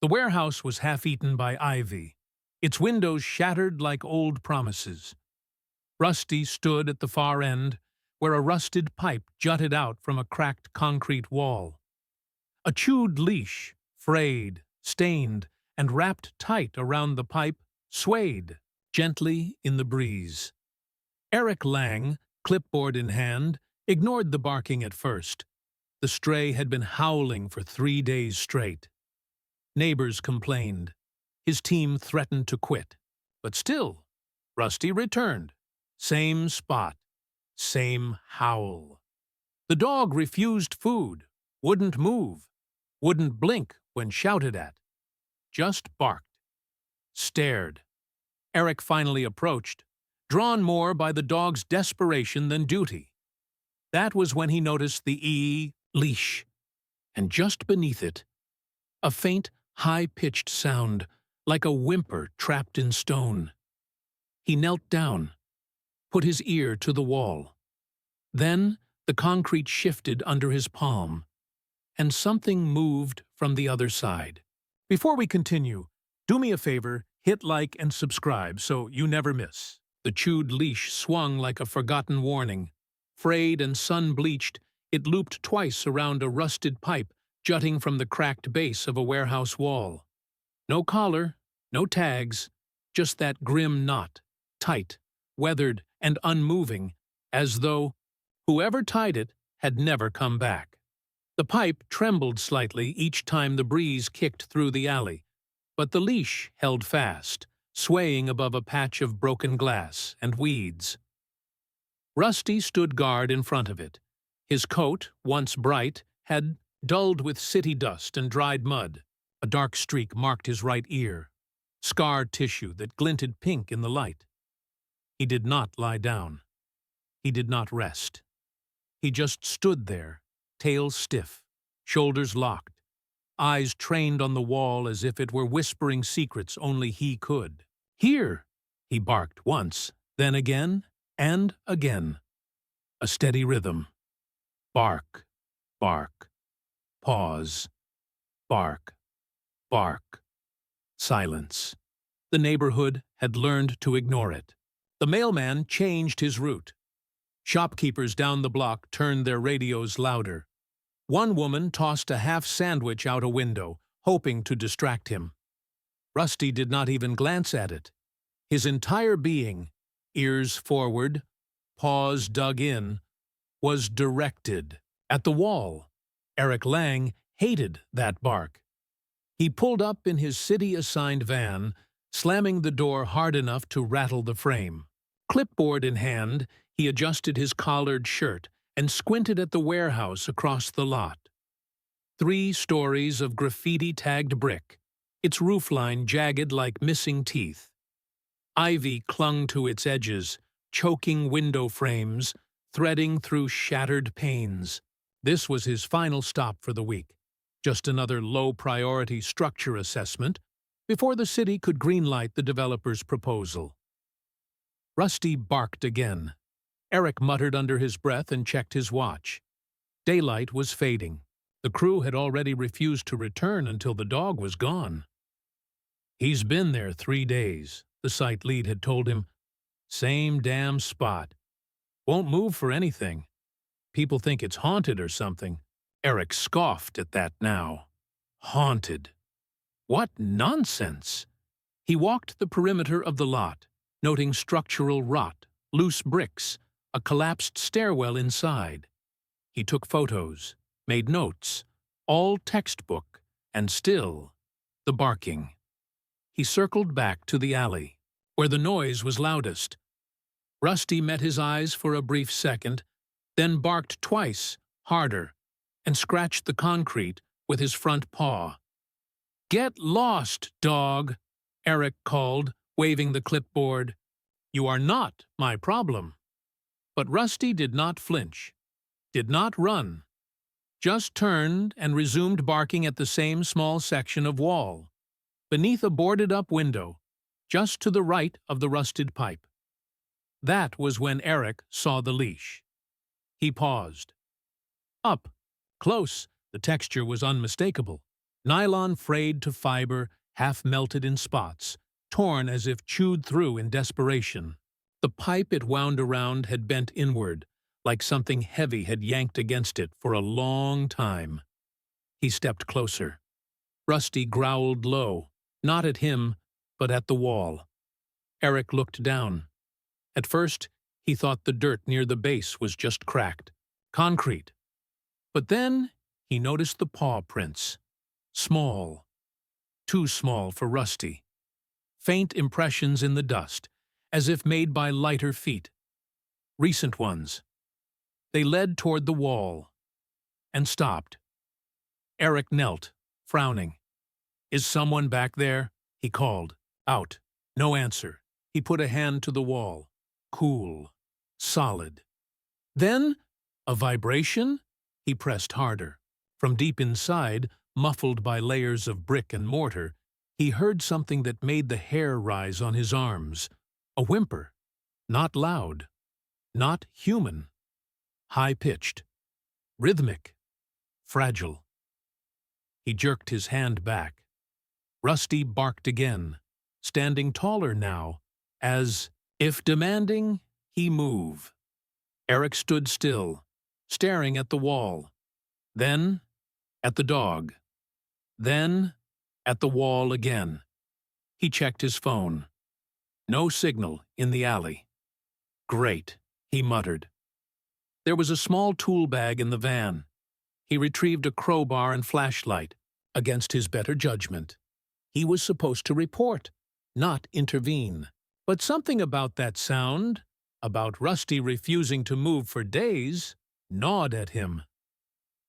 The warehouse was half-eaten by ivy, its windows shattered like old promises. Rusty stood at the far end, where a rusted pipe jutted out from a cracked concrete wall. A chewed leash, frayed, stained, and wrapped tight around the pipe, swayed gently in the breeze. Eric Lang, clipboard in hand, ignored the barking at first. The stray had been howling for 3 days straight. Neighbors complained. His team threatened to quit. But still, Rusty returned. Same spot, same howl. The dog refused food, wouldn't move, wouldn't blink when shouted at. Just barked. Stared. Eric finally approached, drawn more by the dog's desperation than duty. That was when he noticed the leash, and just beneath it, a faint, high-pitched sound, like a whimper trapped in stone. He knelt down, put his ear to the wall. Then the concrete shifted under his palm, and something moved from the other side. Before we continue, do me a favor, hit like and subscribe so you never miss. The chewed leash swung like a forgotten warning. Frayed and sun-bleached, it looped twice around a rusted pipe jutting from the cracked base of a warehouse wall. No collar, no tags, just that grim knot, tight, weathered, and unmoving, as though whoever tied it had never come back. The pipe trembled slightly each time the breeze kicked through the alley, but the leash held fast, swaying above a patch of broken glass and weeds. Rusty stood guard in front of it. His coat, once bright, had dulled with city dust and dried mud. A dark streak marked his right ear, scarred tissue that glinted pink in the light. He did not lie down. He did not rest. He just stood there, tail stiff, shoulders locked, eyes trained on the wall as if it were whispering secrets only he could. "Here!" he barked once, then again, and again. A steady rhythm. Bark, bark, pause, bark, bark. Silence. The neighborhood had learned to ignore it. The mailman changed his route. Shopkeepers down the block turned their radios louder. One woman tossed a half sandwich out a window, hoping to distract him. Rusty did not even glance at it. His entire being, ears forward, paws dug in, was directed at the wall. Eric Lang hated that bark. He pulled up in his city-assigned van, slamming the door hard enough to rattle the frame. Clipboard in hand, he adjusted his collared shirt and squinted at the warehouse across the lot. 3 stories of graffiti-tagged brick, its roofline jagged like missing teeth. Ivy clung to its edges, choking window frames, threading through shattered panes. This was his final stop for the week. Just another low-priority structure assessment before the city could greenlight the developer's proposal. Rusty barked again. Eric muttered under his breath and checked his watch. Daylight was fading. The crew had already refused to return until the dog was gone. "He's been there 3 days," the site lead had told him. "Same damn spot. Won't move for anything. People think it's haunted or something." Eric scoffed at that now. Haunted. What nonsense! He walked the perimeter of the lot, noting structural rot, loose bricks, a collapsed stairwell inside. He took photos, made notes, all textbook, and still the barking. He circled back to the alley, where the noise was loudest. Rusty met his eyes for a brief second, then barked twice, harder, and scratched the concrete with his front paw. "Get lost, dog," Eric called, waving the clipboard. "You are not my problem." But Rusty did not flinch, did not run, just turned and resumed barking at the same small section of wall, beneath a boarded-up window, just to the right of the rusted pipe. That was when Eric saw the leash. He paused. Up, close, the texture was unmistakable. Nylon frayed to fiber, half melted in spots, torn as if chewed through in desperation. The pipe it wound around had bent inward, like something heavy had yanked against it for a long time. He stepped closer. Rusty growled low, not at him, but at the wall. Eric looked down. At first, he thought the dirt near the base was just cracked, concrete. But then he noticed the paw prints. Small. Too small for Rusty. Faint impressions in the dust, as if made by lighter feet. Recent ones. They led toward the wall. And stopped. Eric knelt, frowning. "Is someone back there?" he called. Out. No answer. He put a hand to the wall. Cool. Solid. Then, a vibration? He pressed harder. From deep inside, muffled by layers of brick and mortar, he heard something that made the hair rise on his arms. A whimper. Not loud. Not human. High-pitched. Rhythmic. Fragile. He jerked his hand back. Rusty barked again, standing taller now, as if demanding he move. Eric stood still, staring at the wall. Then at the dog. Then at the wall again. He checked his phone. No signal in the alley. Great, he muttered. There was a small tool bag in the van. He retrieved a crowbar and flashlight, against his better judgment. He was supposed to report, not intervene. But something about that sound, about Rusty refusing to move for days, gnawed at him.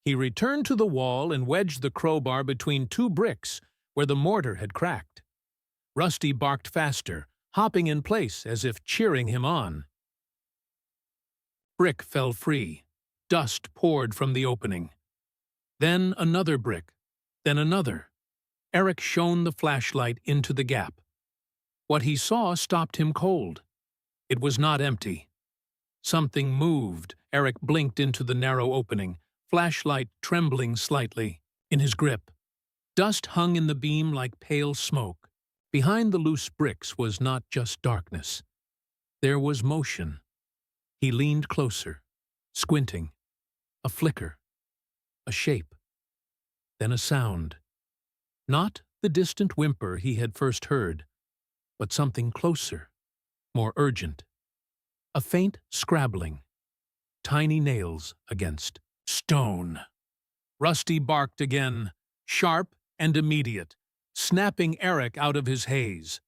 He returned to the wall and wedged the crowbar between two bricks where the mortar had cracked. Rusty barked faster, hopping in place as if cheering him on. Brick fell free. Dust poured from the opening. Then another brick. Then another. Eric shone the flashlight into the gap. What he saw stopped him cold. It was not empty. Something moved. Eric blinked into the narrow opening, flashlight trembling slightly in his grip. Dust hung in the beam like pale smoke. Behind the loose bricks was not just darkness. There was motion. He leaned closer, squinting. A flicker. A shape. Then a sound. Not the distant whimper he had first heard, but something closer, more urgent. A faint scrabbling. Tiny nails against stone. Rusty barked again, sharp and immediate, snapping Eric out of his haze.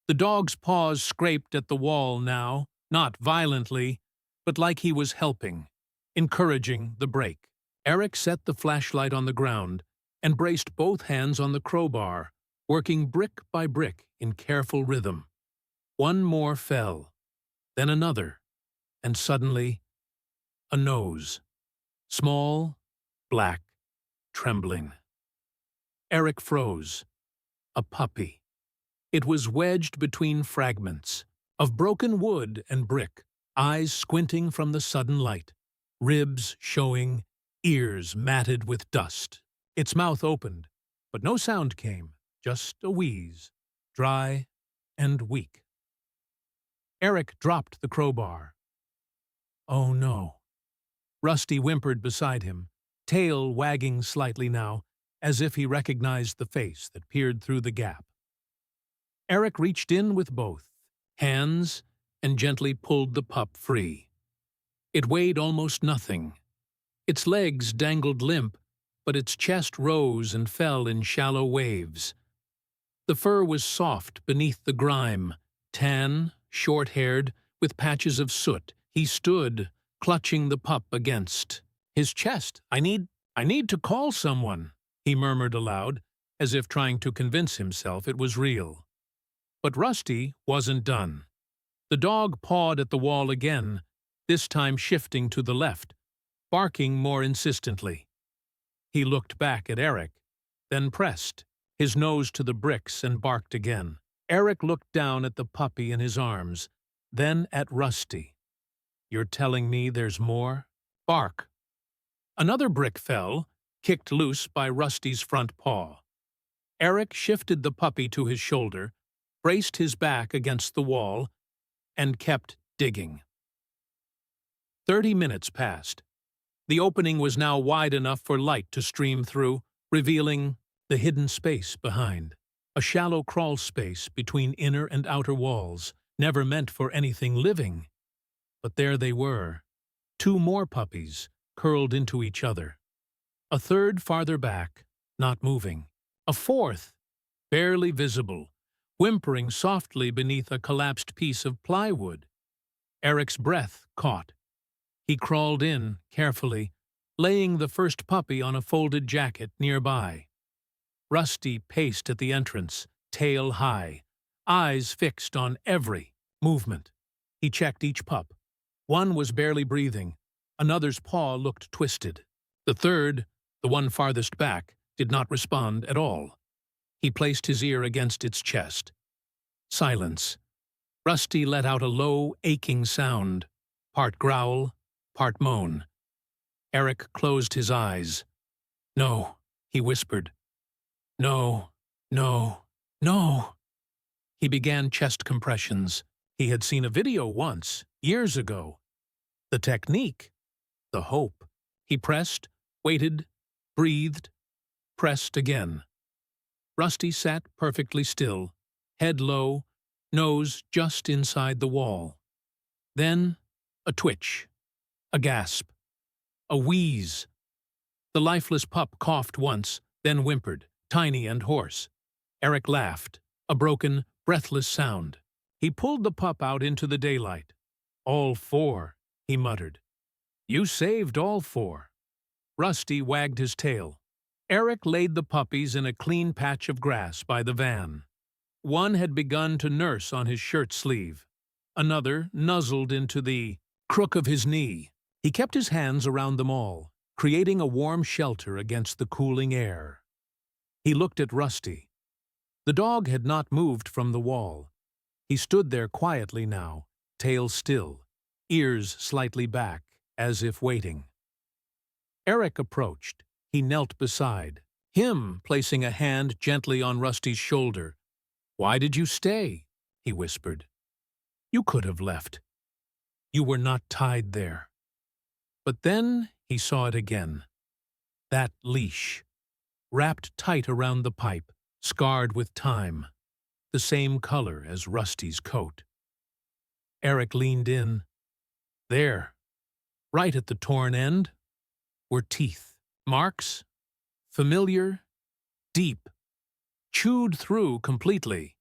The dog's paws scraped at the wall now, not violently, but like he was helping, encouraging the break. Eric set the flashlight on the ground and braced both hands on the crowbar, working brick by brick in careful rhythm. One more fell, then another, and suddenly, a nose. Small, black, trembling. Eric froze. A puppy. It was wedged between fragments of broken wood and brick, eyes squinting from the sudden light, ribs showing, ears matted with dust. Its mouth opened, but no sound came, just a wheeze, dry and weak. Eric dropped the crowbar. Oh no. Rusty whimpered beside him, tail wagging slightly now, as if he recognized the face that peered through the gap. Eric reached in with both hands and gently pulled the pup free. It weighed almost nothing. Its legs dangled limp, but its chest rose and fell in shallow waves. The fur was soft beneath the grime, tan, short-haired, with patches of soot. He stood, clutching the pup against his chest. I need to call someone, he murmured aloud, as if trying to convince himself it was real. But Rusty wasn't done. The dog pawed at the wall again, this time shifting to the left, barking more insistently. He looked back at Eric, then pressed, his nose to the bricks, and barked again. Eric looked down at the puppy in his arms, then at Rusty. You're telling me there's more? Bark. Another brick fell, kicked loose by Rusty's front paw. Eric shifted the puppy to his shoulder, braced his back against the wall, and kept digging. 30 minutes passed. The opening was now wide enough for light to stream through, revealing the hidden space behind. A shallow crawl space between inner and outer walls, never meant for anything living. But there they were, 2 more puppies, curled into each other. A third farther back, not moving. A fourth, barely visible, whimpering softly beneath a collapsed piece of plywood. Eric's breath caught. He crawled in, carefully, laying the first puppy on a folded jacket nearby. Rusty paced at the entrance, tail high, eyes fixed on every movement. He checked each pup. One was barely breathing. Another's paw looked twisted. The third, the one farthest back, did not respond at all. He placed his ear against its chest. Silence. Rusty let out a low, aching sound, part growl, part moan. Eric closed his eyes. "No," he whispered. "No, no, no." He began chest compressions. He had seen a video once, years ago. The technique, the hope. He pressed, waited, breathed, pressed again. Rusty sat perfectly still, head low, nose just inside the wall. Then a twitch, a gasp, a wheeze. The lifeless pup coughed once, then whimpered, tiny and hoarse. Eric laughed, a broken, breathless sound. He pulled the pup out into the daylight. "All 4, he muttered. "You saved all 4. Rusty wagged his tail. Eric laid the puppies in a clean patch of grass by the van. One had begun to nurse on his shirt sleeve. Another nuzzled into the crook of his knee. He kept his hands around them all, creating a warm shelter against the cooling air. He looked at Rusty. The dog had not moved from the wall. He stood there quietly now, tail still, ears slightly back, as if waiting. Eric approached. He knelt beside him, placing a hand gently on Rusty's shoulder. "Why did you stay?" he whispered. "You could have left. You were not tied there." But then he saw it again. That leash, wrapped tight around the pipe, scarred with time, the same color as Rusty's coat. Eric leaned in. There, right at the torn end, were teeth, marks, familiar, deep, chewed through completely.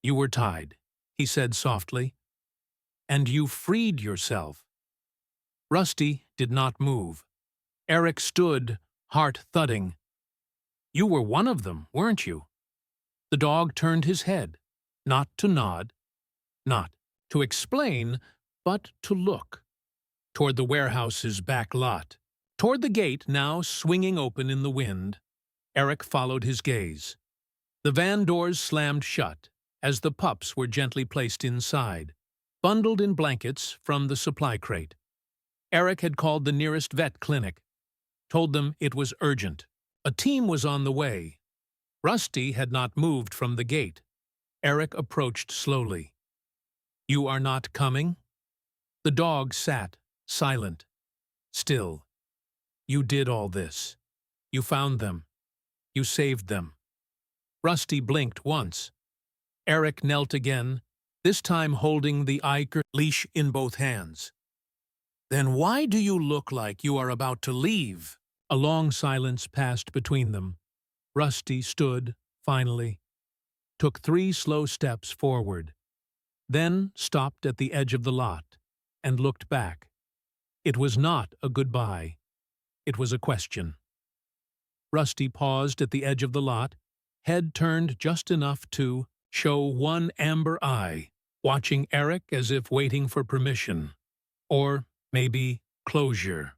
"You were tied," he said softly, "and you freed yourself." Rusty did not move. Eric stood, heart thudding. "You were one of them, weren't you?" The dog turned his head, not to nod, not to explain, but to look, toward the warehouse's back lot, toward the gate now swinging open in the wind. Eric followed his gaze. The van doors slammed shut as the pups were gently placed inside, bundled in blankets from the supply crate. Eric had called the nearest vet clinic, told them it was urgent. A team was on the way. Rusty had not moved from the gate. Eric approached slowly. "You are not coming?" The dog sat, silent, still. "You did all this. You found them. You saved them." Rusty blinked once. Eric knelt again, this time holding the Iker leash in both hands. "Then why do you look like you are about to leave?" A long silence passed between them. Rusty stood, finally, took 3 slow steps forward, then stopped at the edge of the lot and looked back. It was not a goodbye. It was a question. Rusty paused at the edge of the lot, head turned just enough to show one amber eye, watching Eric as if waiting for permission, or maybe closure.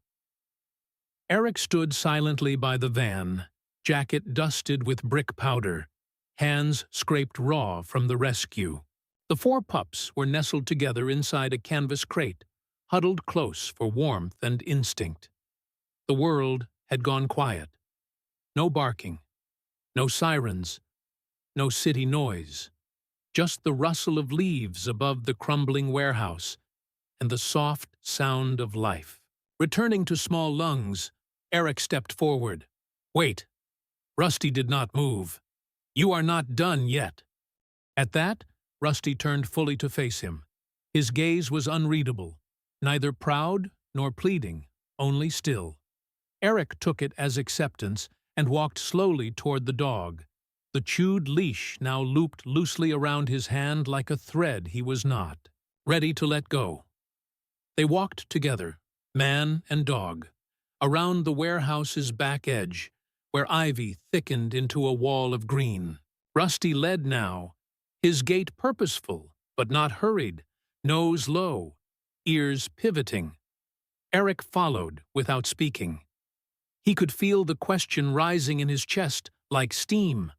Eric stood silently by the van, jacket dusted with brick powder, hands scraped raw from the rescue. The 4 pups were nestled together inside a canvas crate, huddled close for warmth and instinct. The world had gone quiet. No barking, No sirens, no city noise, just the rustle of leaves above the crumbling warehouse and the soft sound of life. Returning to small lungs, Eric stepped forward. Wait. Rusty did not move. You are not done yet. At that, Rusty turned fully to face him. His gaze was unreadable, neither proud nor pleading, only still. Eric took it as acceptance and walked slowly toward the dog, the chewed leash now looped loosely around his hand like a thread he was not, ready to let go. They walked together, man and dog, around the warehouse's back edge, where ivy thickened into a wall of green. Rusty led now, his gait purposeful, but not hurried, nose low, ears pivoting. Eric followed without speaking. He could feel the question rising in his chest like steam.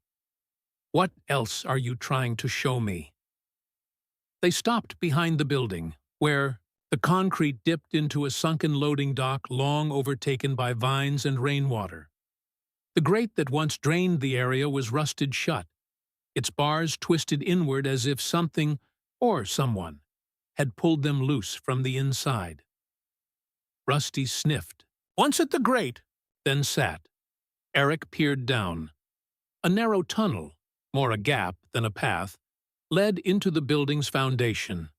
What else are you trying to show me? They stopped behind the building, where the concrete dipped into a sunken loading dock long overtaken by vines and rainwater. The grate that once drained the area was rusted shut, its bars twisted inward as if something, or someone, had pulled them loose from the inside. Rusty sniffed, once at the grate, then sat. Eric peered down. A narrow tunnel, more a gap than a path, led into the building's foundation.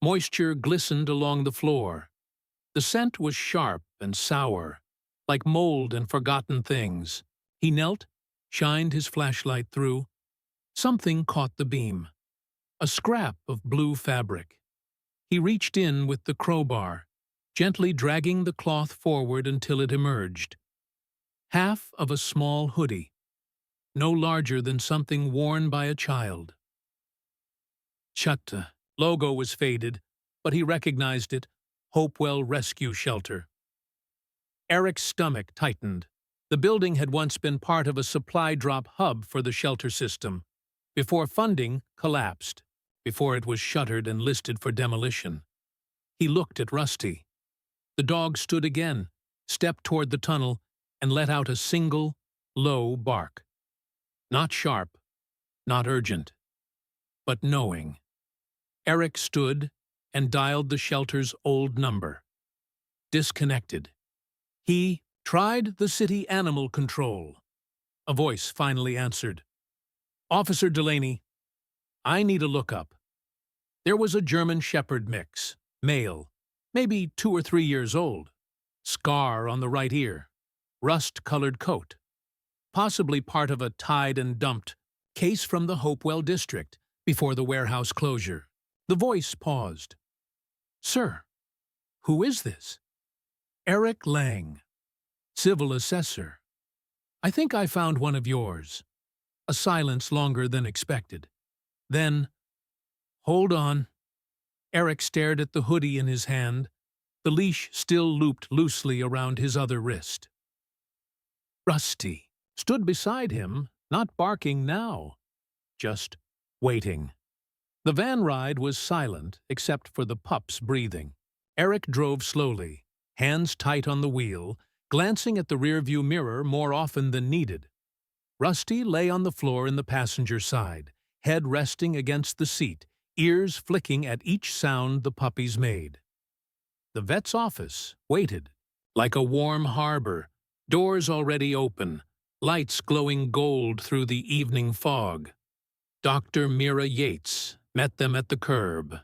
Moisture glistened along the floor. The scent was sharp and sour, like mold and forgotten things. He knelt, shined his flashlight through. Something caught the beam. A scrap of blue fabric. He reached in with the crowbar, gently dragging the cloth forward until it emerged. Half of a small hoodie, no larger than something worn by a child. Chatta. Logo was faded, but he recognized it, Hopewell Rescue Shelter. Eric's stomach tightened. The building had once been part of a supply drop hub for the shelter system, before funding collapsed, before it was shuttered and listed for demolition. He looked at Rusty. The dog stood again, stepped toward the tunnel, and let out a single, low bark. Not sharp, not urgent, but knowing. Eric stood and dialed the shelter's old number. Disconnected. He tried the city animal control. A voice finally answered. Officer Delaney, I need a lookup. There was a German Shepherd mix, male, maybe 2 or 3 years old, scar on the right ear, rust-colored coat, possibly part of a tied and dumped case from the Hopewell district before the warehouse closure. The voice paused. Sir, who is this? Eric Lang, civil assessor. I think I found one of yours. A silence longer than expected. Then, hold on. Eric stared at the hoodie in his hand, the leash still looped loosely around his other wrist. Rusty stood beside him, not barking now, just waiting. The van ride was silent except for the pup's breathing. Eric drove slowly, hands tight on the wheel, glancing at the rearview mirror more often than needed. Rusty lay on the floor in the passenger side, head resting against the seat, ears flicking at each sound the puppies made. The vet's office waited, like a warm harbor, doors already open, lights glowing gold through the evening fog. Dr. Mira Yates met them at the curb.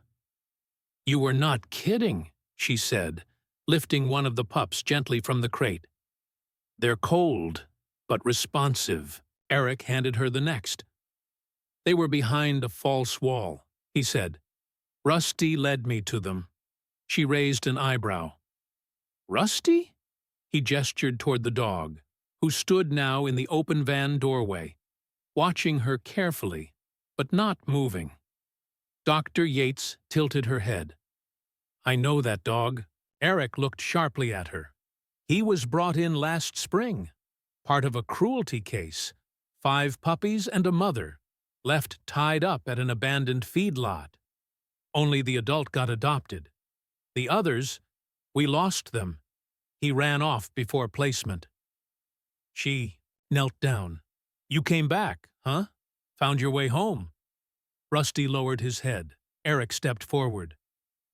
You were not kidding, she said, lifting one of the pups gently from the crate. They're cold, but responsive. Eric handed her the next. They were behind a false wall, he said. Rusty led me to them. She raised an eyebrow. Rusty? He gestured toward the dog, who stood now in the open van doorway, watching her carefully, but not moving. Dr. Yates tilted her head. I know that dog. Eric looked sharply at her. He was brought in last spring, part of a cruelty case. 5 puppies and a mother, left tied up at an abandoned feedlot. Only the adult got adopted. The others, we lost them. He ran off before placement. She knelt down. You came back, huh? Found your way home. Rusty lowered his head. Eric stepped forward.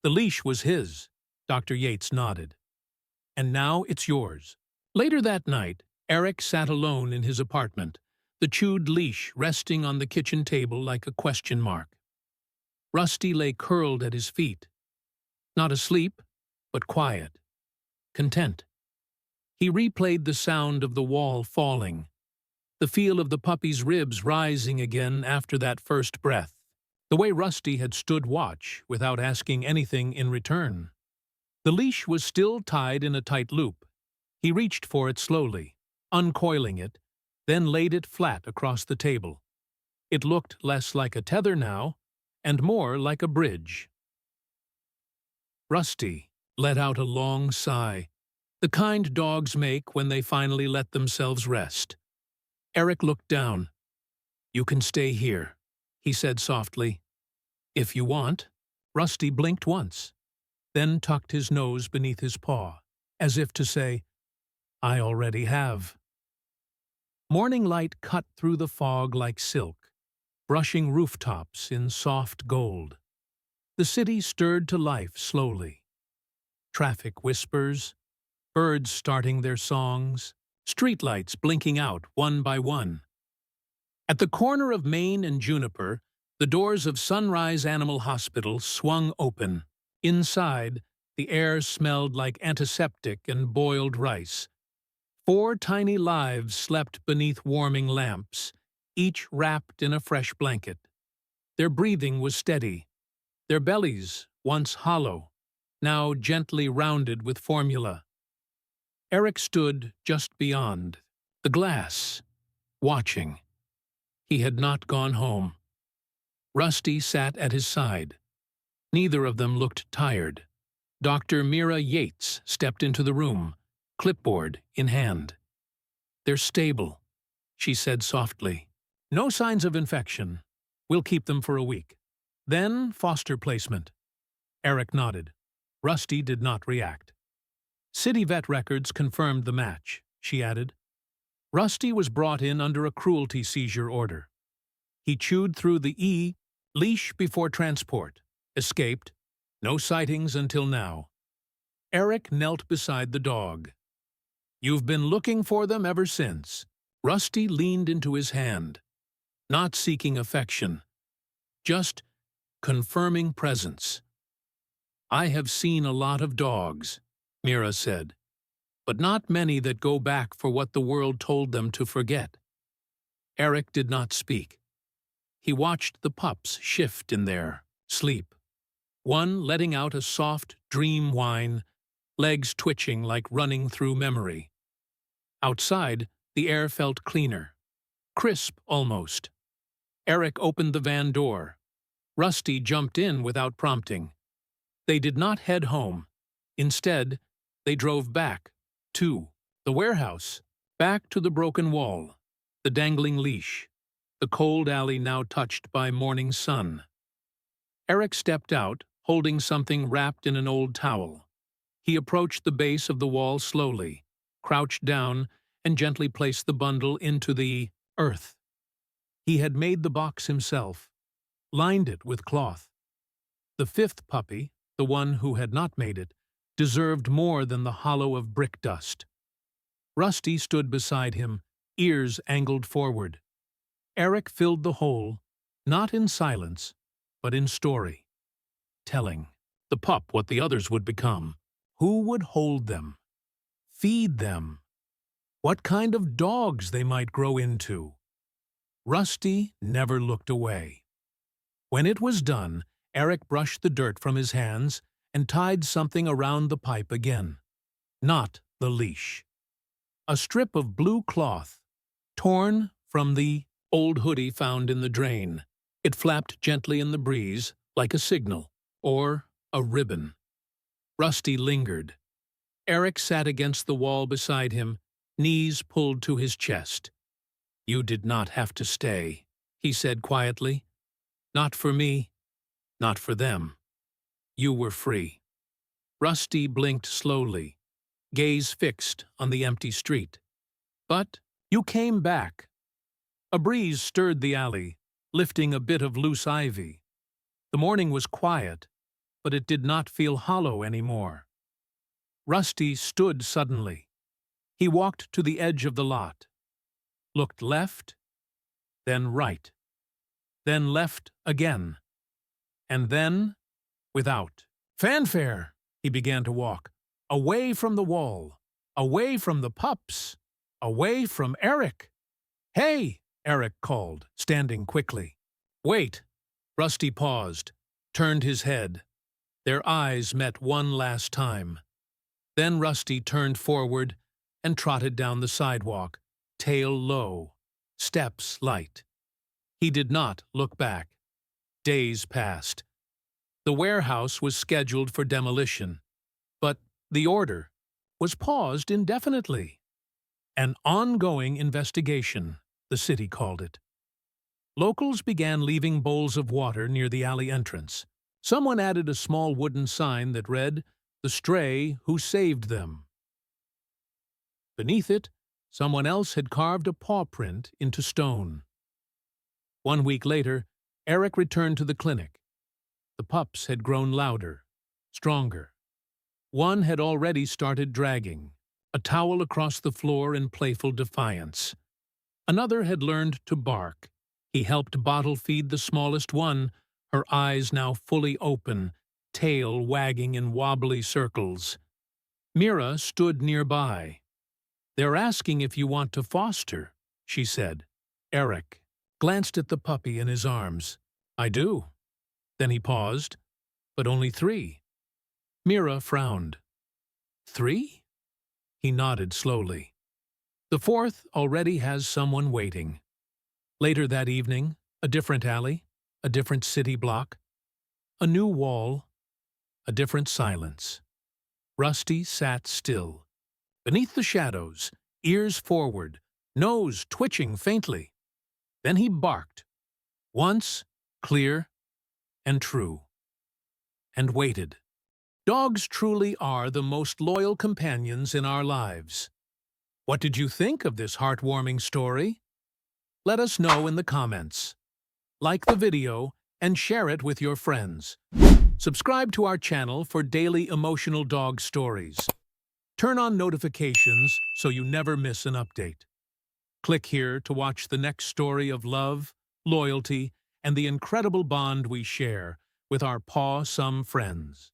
The leash was his. Dr. Yates nodded. And now it's yours. Later that night, Eric sat alone in his apartment, the chewed leash resting on the kitchen table like a question mark. Rusty lay curled at his feet. Not asleep, but quiet. Content. He replayed the sound of the wall falling, the feel of the puppy's ribs rising again after that first breath, the way Rusty had stood watch without asking anything in return. The leash was still tied in a tight loop. He reached for it slowly, uncoiling it, then laid it flat across the table. It looked less like a tether now, and more like a bridge. Rusty let out a long sigh, the kind dogs make when they finally let themselves rest. Eric looked down. "You can stay here," he said softly. "If you want." Rusty blinked once, then tucked his nose beneath his paw, as if to say, "I already have." Morning light cut through the fog like silk, brushing rooftops in soft gold. The city stirred to life slowly. Traffic whispers, birds starting their songs, streetlights blinking out one by one. At the corner of Main and Juniper, the doors of Sunrise Animal Hospital swung open. Inside, the air smelled like antiseptic and boiled rice. 4 tiny lives slept beneath warming lamps, each wrapped in a fresh blanket. Their breathing was steady. Their bellies, once hollow, now gently rounded with formula. Eric stood just beyond, the glass, watching. He had not gone home. Rusty sat at his side. Neither of them looked tired. Dr. Mira Yates stepped into the room, clipboard in hand. "They're stable," she said softly. "No signs of infection. We'll keep them for a week. Then foster placement." Eric nodded. Rusty did not react. "City vet records confirmed the match," she added. Rusty was brought in under a cruelty seizure order. He chewed through the leash before transport, escaped, no sightings until now. Eric knelt beside the dog. "You've been looking for them ever since." Rusty leaned into his hand, not seeking affection, just confirming presence. "I have seen a lot of dogs," Mira said, "but not many that go back for what the world told them to forget." Eric did not speak. He watched the pups shift in their sleep, one letting out a soft dream whine, legs twitching like running through memory. Outside, the air felt cleaner, crisp almost. Eric opened the van door. Rusty jumped in without prompting. They did not head home. Instead, they drove back, to the warehouse, back to the broken wall, the dangling leash, the cold alley now touched by morning sun. Eric stepped out, holding something wrapped in an old towel. He approached the base of the wall slowly, crouched down, and gently placed the bundle into the earth. He had made the box himself, lined it with cloth. The 5th puppy, the one who had not made it, deserved more than the hollow of brick dust. Rusty stood beside him, ears angled forward. Eric filled the hole, not in silence, but in story, telling the pup what the others would become, who would hold them, feed them, what kind of dogs they might grow into. Rusty never looked away. When it was done, Eric brushed the dirt from his hands and tied something around the pipe again. Not the leash. A strip of blue cloth, torn from the old hoodie found in the drain. It flapped gently in the breeze, like a signal, or a ribbon. Rusty lingered. Eric sat against the wall beside him, knees pulled to his chest. "You did not have to stay," he said quietly. "Not for me, not for them. You were free." Rusty blinked slowly, gaze fixed on the empty street. "But you came back." A breeze stirred the alley, lifting a bit of loose ivy. The morning was quiet, but it did not feel hollow anymore. Rusty stood suddenly. He walked to the edge of the lot, looked left, then right, then left again, and then without fanfare. He began to walk, away from the wall, away from the pups, away from Eric. "Hey!" Eric called, standing quickly. "Wait!" Rusty paused, turned his head. Their eyes met one last time. Then Rusty turned forward and trotted down the sidewalk, tail low, steps light. He did not look back. Days passed. The warehouse was scheduled for demolition, but the order was paused indefinitely. An ongoing investigation, the city called it. Locals began leaving bowls of water near the alley entrance. Someone added a small wooden sign that read, "The Stray Who Saved Them." Beneath it, someone else had carved a paw print into stone. 1 week later, Eric returned to the clinic. The pups had grown louder, stronger. One had already started dragging, a towel across the floor in playful defiance. Another had learned to bark. He helped bottle feed the smallest one, her eyes now fully open, tail wagging in wobbly circles. Mira stood nearby. "They're asking if you want to foster," she said. Eric glanced at the puppy in his arms. "I do." Then he paused. "But only 3. Mira frowned. "3?" He nodded slowly. "The 4th already has someone waiting." Later that evening, a different alley, a different city block, a new wall, a different silence. Rusty sat still, beneath the shadows, ears forward, nose twitching faintly. Then he barked, once, clear and true, and waited. Dogs truly are the most loyal companions in our lives. What did you think of this heartwarming story? Let us know in the comments. Like the video and share it with your friends. Subscribe to our channel for daily emotional dog stories. Turn on notifications so you never miss an update. Click here to watch the next story of love, loyalty, and the incredible bond we share with our paw-some friends.